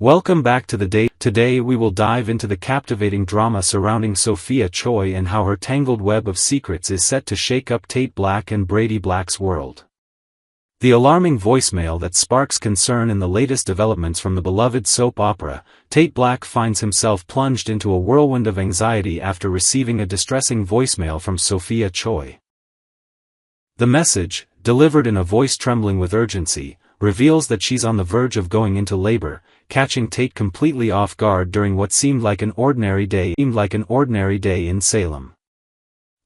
Welcome back to the day. Today we will dive into the captivating drama surrounding Sophia Choi and how her tangled web of secrets is set to shake up Tate Black and Brady Black's world. The alarming voicemail that sparks concern in the latest developments from the beloved soap opera, Tate Black finds himself plunged into a whirlwind of anxiety after receiving a distressing voicemail from Sophia Choi. The message, delivered in a voice trembling with urgency, reveals that she's on the verge of going into labor, catching Tate completely off guard during what seemed like an ordinary day in Salem.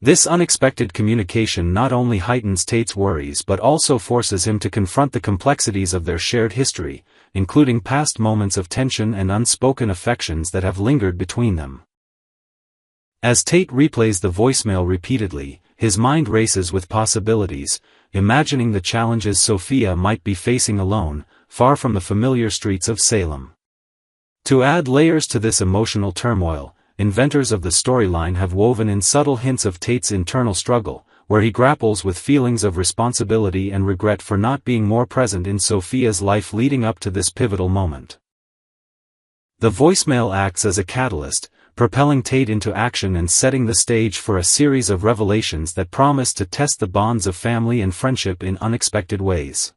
This unexpected communication not only heightens Tate's worries but also forces him to confront the complexities of their shared history, including past moments of tension and unspoken affections that have lingered between them. As Tate replays the voicemail repeatedly, his mind races with possibilities, imagining the challenges Sophia might be facing alone, far from the familiar streets of Salem. To add layers to this emotional turmoil, inventors of the storyline have woven in subtle hints of Tate's internal struggle, where he grapples with feelings of responsibility and regret for not being more present in Sophia's life leading up to this pivotal moment. The voicemail acts as a catalyst, propelling Tate into action and setting the stage for a series of revelations that promise to test the bonds of family and friendship in unexpected ways.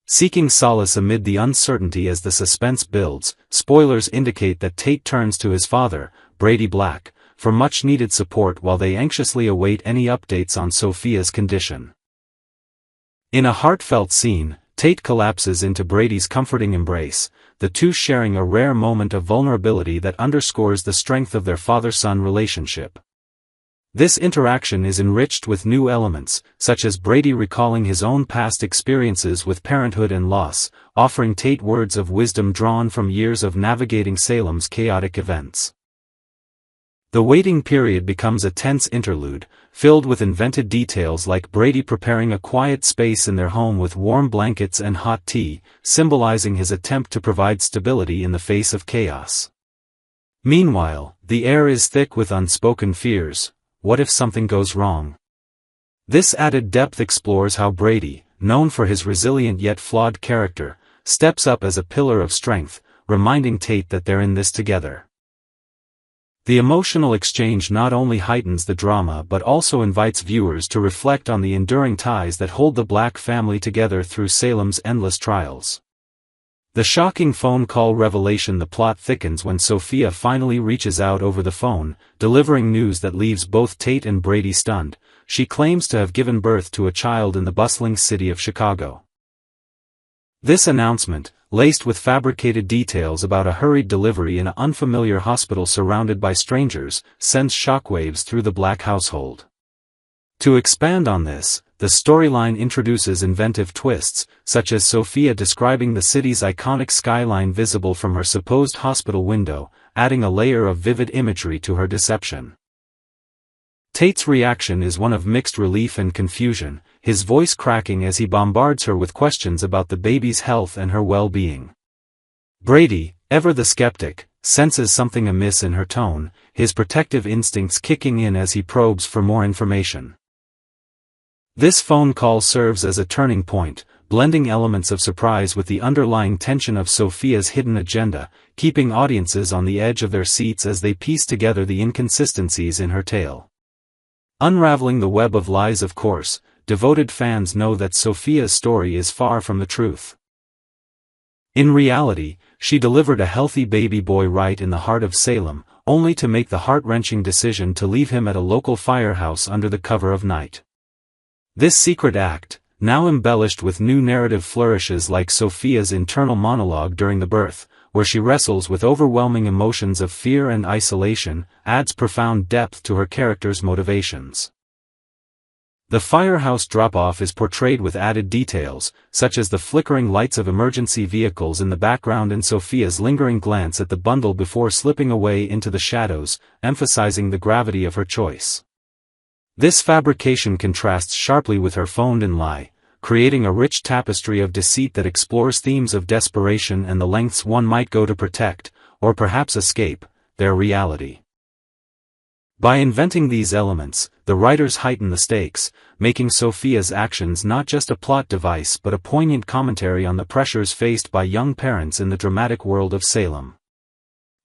Seeking solace amid the uncertainty as the suspense builds, spoilers indicate that Tate turns to his father, Brady Black, for much-needed support while they anxiously await any updates on Sophia's condition. In a heartfelt scene, Tate collapses into Brady's comforting embrace, the two sharing a rare moment of vulnerability that underscores the strength of their father-son relationship. This interaction is enriched with new elements, such as Brady recalling his own past experiences with parenthood and loss, offering Tate words of wisdom drawn from years of navigating Salem's chaotic events. The waiting period becomes a tense interlude, filled with invented details like Brady preparing a quiet space in their home with warm blankets and hot tea, symbolizing his attempt to provide stability in the face of chaos. Meanwhile, the air is thick with unspoken fears. What if something goes wrong? This added depth explores how Brady, known for his resilient yet flawed character, steps up as a pillar of strength, reminding Tate that they're in this together. The emotional exchange not only heightens the drama but also invites viewers to reflect on the enduring ties that hold the Black family together through Salem's endless trials. The shocking phone call revelation. The plot thickens when Sophia finally reaches out over the phone, delivering news that leaves both Tate and Brady stunned. She claims to have given birth to a child in the bustling city of Chicago. This announcement, laced with fabricated details about a hurried delivery in an unfamiliar hospital surrounded by strangers, sends shockwaves through the Black household. To expand on this, the storyline introduces inventive twists, such as Sophia describing the city's iconic skyline visible from her supposed hospital window, adding a layer of vivid imagery to her deception. Tate's reaction is one of mixed relief and confusion, his voice cracking as he bombards her with questions about the baby's health and her well-being. Brady, ever the skeptic, senses something amiss in her tone, his protective instincts kicking in as he probes for more information. This phone call serves as a turning point, blending elements of surprise with the underlying tension of Sophia's hidden agenda, keeping audiences on the edge of their seats as they piece together the inconsistencies in her tale. Unraveling the web of lies. Of course, devoted fans know that Sophia's story is far from the truth. In reality, she delivered a healthy baby boy right in the heart of Salem, only to make the heart-wrenching decision to leave him at a local firehouse under the cover of night. This secret act, now embellished with new narrative flourishes like Sophia's internal monologue during the birth, where she wrestles with overwhelming emotions of fear and isolation, adds profound depth to her character's motivations. The firehouse drop-off is portrayed with added details, such as the flickering lights of emergency vehicles in the background and Sophia's lingering glance at the bundle before slipping away into the shadows, emphasizing the gravity of her choice. This fabrication contrasts sharply with her phoned-in lie, creating a rich tapestry of deceit that explores themes of desperation and the lengths one might go to protect, or perhaps escape, their reality. By inventing these elements, the writers heighten the stakes, making Sophia's actions not just a plot device but a poignant commentary on the pressures faced by young parents in the dramatic world of Salem.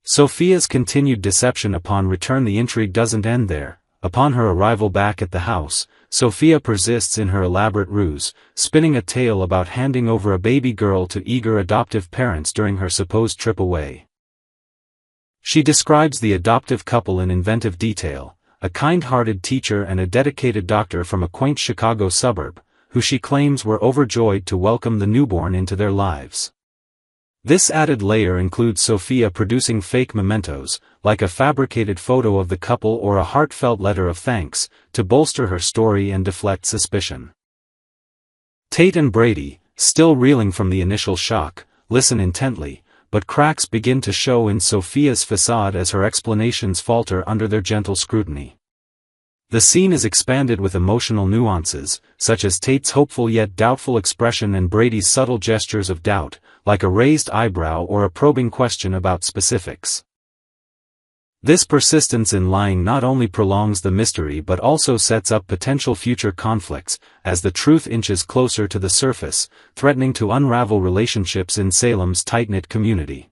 Sophia's continued deception upon return. The intrigue doesn't end there. Upon her arrival back at the house, Sophia persists in her elaborate ruse, spinning a tale about handing over a baby girl to eager adoptive parents during her supposed trip away. She describes the adoptive couple in inventive detail, a kind-hearted teacher and a dedicated doctor from a quaint Chicago suburb, who she claims were overjoyed to welcome the newborn into their lives. This added layer includes Sophia producing fake mementos, like a fabricated photo of the couple or a heartfelt letter of thanks, to bolster her story and deflect suspicion. Tate and Brady, still reeling from the initial shock, listen intently, but cracks begin to show in Sophia's facade as her explanations falter under their gentle scrutiny. The scene is expanded with emotional nuances, such as Tate's hopeful yet doubtful expression and Brady's subtle gestures of doubt, like a raised eyebrow or a probing question about specifics. This persistence in lying not only prolongs the mystery but also sets up potential future conflicts, as the truth inches closer to the surface, threatening to unravel relationships in Salem's tight-knit community.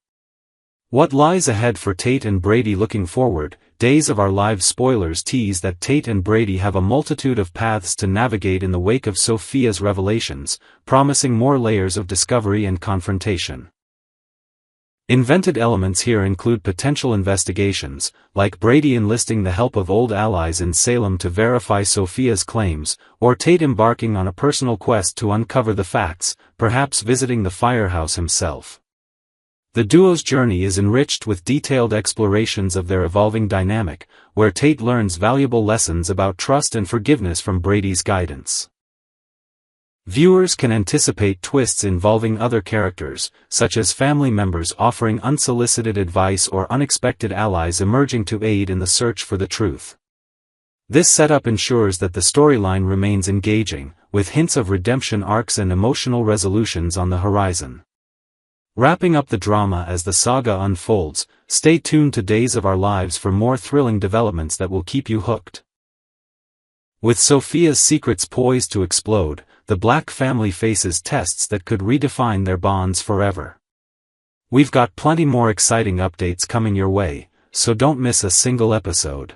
What lies ahead for Tate and Brady? Looking forward, Days of Our Lives spoilers tease that Tate and Brady have a multitude of paths to navigate in the wake of Sophia's revelations, promising more layers of discovery and confrontation. Invented elements here include potential investigations, like Brady enlisting the help of old allies in Salem to verify Sophia's claims, or Tate embarking on a personal quest to uncover the facts, perhaps visiting the firehouse himself. The duo's journey is enriched with detailed explorations of their evolving dynamic, where Tate learns valuable lessons about trust and forgiveness from Brady's guidance. Viewers can anticipate twists involving other characters, such as family members offering unsolicited advice or unexpected allies emerging to aid in the search for the truth. This setup ensures that the storyline remains engaging, with hints of redemption arcs and emotional resolutions on the horizon. Wrapping up the drama as the saga unfolds, stay tuned to Days of Our Lives for more thrilling developments that will keep you hooked. With Sophia's secrets poised to explode, the Black family faces tests that could redefine their bonds forever. We've got plenty more exciting updates coming your way, so don't miss a single episode.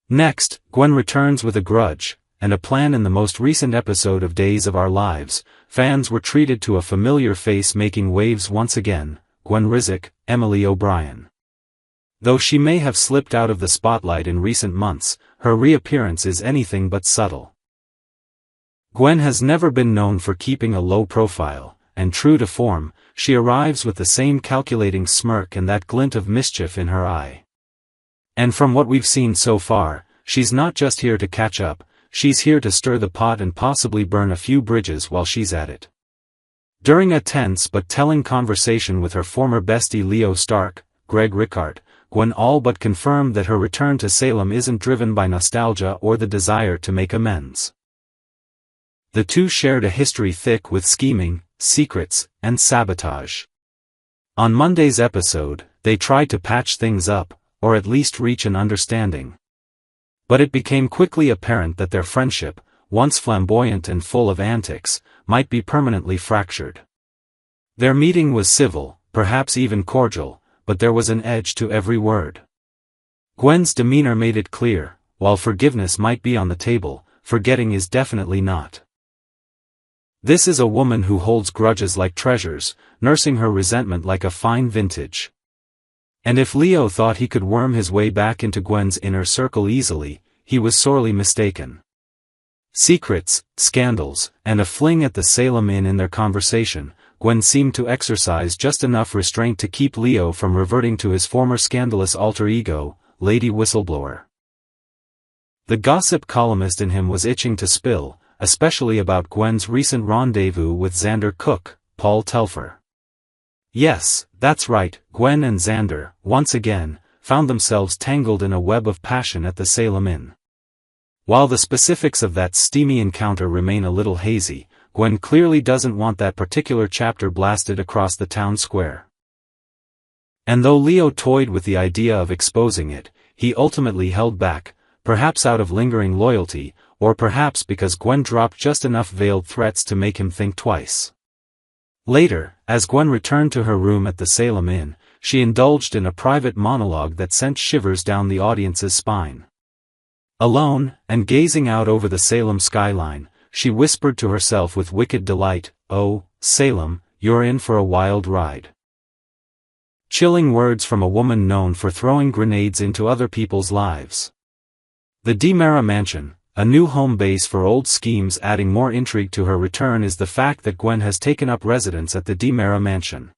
Next, Gwen returns with a grudge and a plan. In the most recent episode of Days of Our Lives, fans were treated to a familiar face making waves once again, Gwen Rizek, Emily O'Brien. Though she may have slipped out of the spotlight in recent months, her reappearance is anything but subtle. Gwen has never been known for keeping a low profile, and true to form, she arrives with the same calculating smirk and that glint of mischief in her eye. And from what we've seen so far, she's not just here to catch up, she's here to stir the pot and possibly burn a few bridges while she's at it. During a tense but telling conversation with her former bestie Leo Stark, Greg Ricart, Gwen all but confirmed that her return to Salem isn't driven by nostalgia or the desire to make amends. The two shared a history thick with scheming, secrets, and sabotage. On Monday's episode, they tried to patch things up, or at least reach an understanding. But it became quickly apparent that their friendship, once flamboyant and full of antics, might be permanently fractured. Their meeting was civil, perhaps even cordial, but there was an edge to every word. Gwen's demeanor made it clear, while forgiveness might be on the table, forgetting is definitely not. This is a woman who holds grudges like treasures, nursing her resentment like a fine vintage. And if Leo thought he could worm his way back into Gwen's inner circle easily, he was sorely mistaken. Secrets, scandals, and a fling at the Salem Inn in their conversation, Gwen seemed to exercise just enough restraint to keep Leo from reverting to his former scandalous alter ego, Lady Whistleblower. The gossip columnist in him was itching to spill, especially about Gwen's recent rendezvous with Xander Cook, Paul Telfer. Yes, that's right, Gwen and Xander, once again, found themselves tangled in a web of passion at the Salem Inn. While the specifics of that steamy encounter remain a little hazy, Gwen clearly doesn't want that particular chapter blasted across the town square. And though Leo toyed with the idea of exposing it, he ultimately held back, perhaps out of lingering loyalty, or perhaps because Gwen dropped just enough veiled threats to make him think twice. Later, as Gwen returned to her room at the Salem Inn, she indulged in a private monologue that sent shivers down the audience's spine. Alone, and gazing out over the Salem skyline, she whispered to herself with wicked delight, "Oh, Salem, you're in for a wild ride." Chilling words from a woman known for throwing grenades into other people's lives. The DiMera mansion, a new home base for old schemes. Adding more intrigue to her return is the fact that Gwen has taken up residence at the DiMera mansion.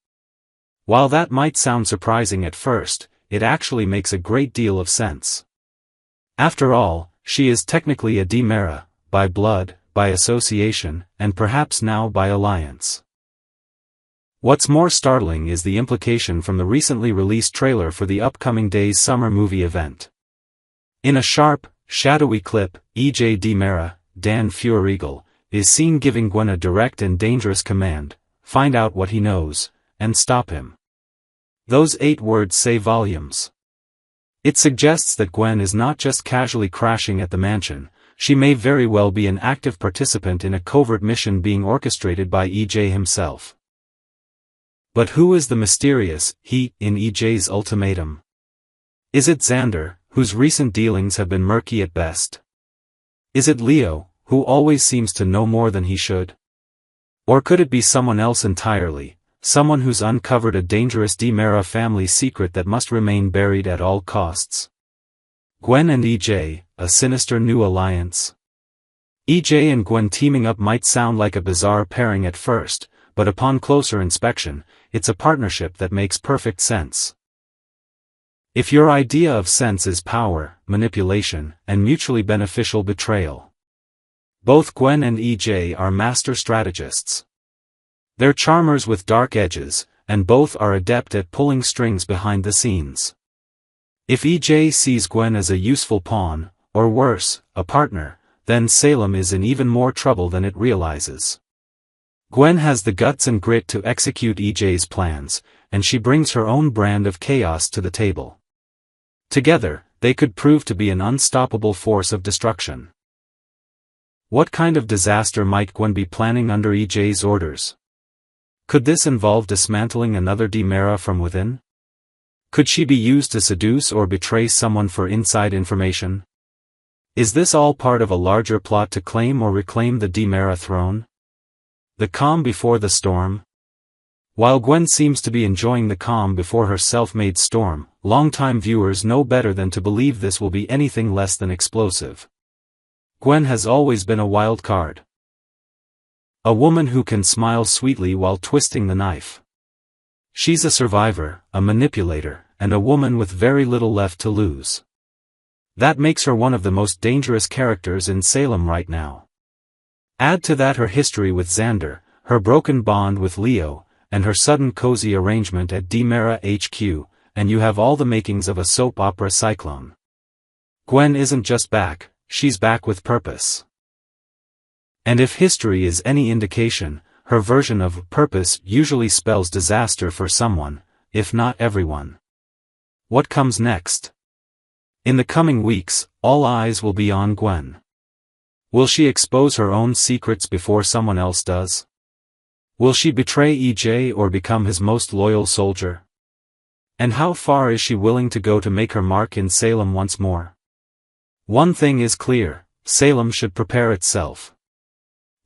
While that might sound surprising at first, it actually makes a great deal of sense. After all, she is technically a DiMera, by blood, by association, and perhaps now by alliance. What's more startling is the implication from the recently released trailer for the upcoming Days summer movie event. In a sharp, shadowy clip, E.J. DiMera, Dan Feuerriegel, is seen giving Gwen a direct and dangerous command: find out what he knows, and stop him. Those 8 words say volumes. It suggests that Gwen is not just casually crashing at the mansion, she may very well be an active participant in a covert mission being orchestrated by E.J. himself. But who is the mysterious he in E.J.'s ultimatum? Is it Xander, whose recent dealings have been murky at best? Is it Leo, who always seems to know more than he should? Or could it be someone else entirely, someone who's uncovered a dangerous DiMera family secret that must remain buried at all costs? Gwen and E.J., a sinister new alliance? E.J. and Gwen teaming up might sound like a bizarre pairing at first, but upon closer inspection, it's a partnership that makes perfect sense. If your idea of sense is power, manipulation, and mutually beneficial betrayal. Both Gwen and E.J. are master strategists. They're charmers with dark edges, and both are adept at pulling strings behind the scenes. If E.J. sees Gwen as a useful pawn, or worse, a partner, then Salem is in even more trouble than it realizes. Gwen has the guts and grit to execute E.J.'s plans, and she brings her own brand of chaos to the table. Together, they could prove to be an unstoppable force of destruction. What kind of disaster might Gwen be planning under E.J.'s orders? Could this involve dismantling another DiMera from within? Could she be used to seduce or betray someone for inside information? Is this all part of a larger plot to claim or reclaim the DiMera throne? The calm before the storm? While Gwen seems to be enjoying the calm before her self-made storm, longtime viewers know better than to believe this will be anything less than explosive. Gwen has always been a wild card. A woman who can smile sweetly while twisting the knife. She's a survivor, a manipulator, and a woman with very little left to lose. That makes her one of the most dangerous characters in Salem right now. Add to that her history with Xander, her broken bond with Leo, and her sudden cozy arrangement at DiMera HQ, and you have all the makings of a soap opera cyclone. Gwen isn't just back, she's back with purpose. And if history is any indication, her version of purpose usually spells disaster for someone, if not everyone. What comes next? In the coming weeks, all eyes will be on Gwen. Will she expose her own secrets before someone else does? Will she betray E.J. or become his most loyal soldier? And how far is she willing to go to make her mark in Salem once more? One thing is clear, Salem should prepare itself.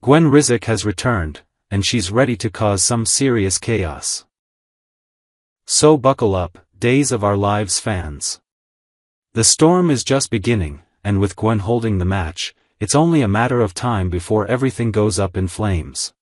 Gwen Rizek has returned, and she's ready to cause some serious chaos. So buckle up, Days of Our Lives fans. The storm is just beginning, and with Gwen holding the match, it's only a matter of time before everything goes up in flames.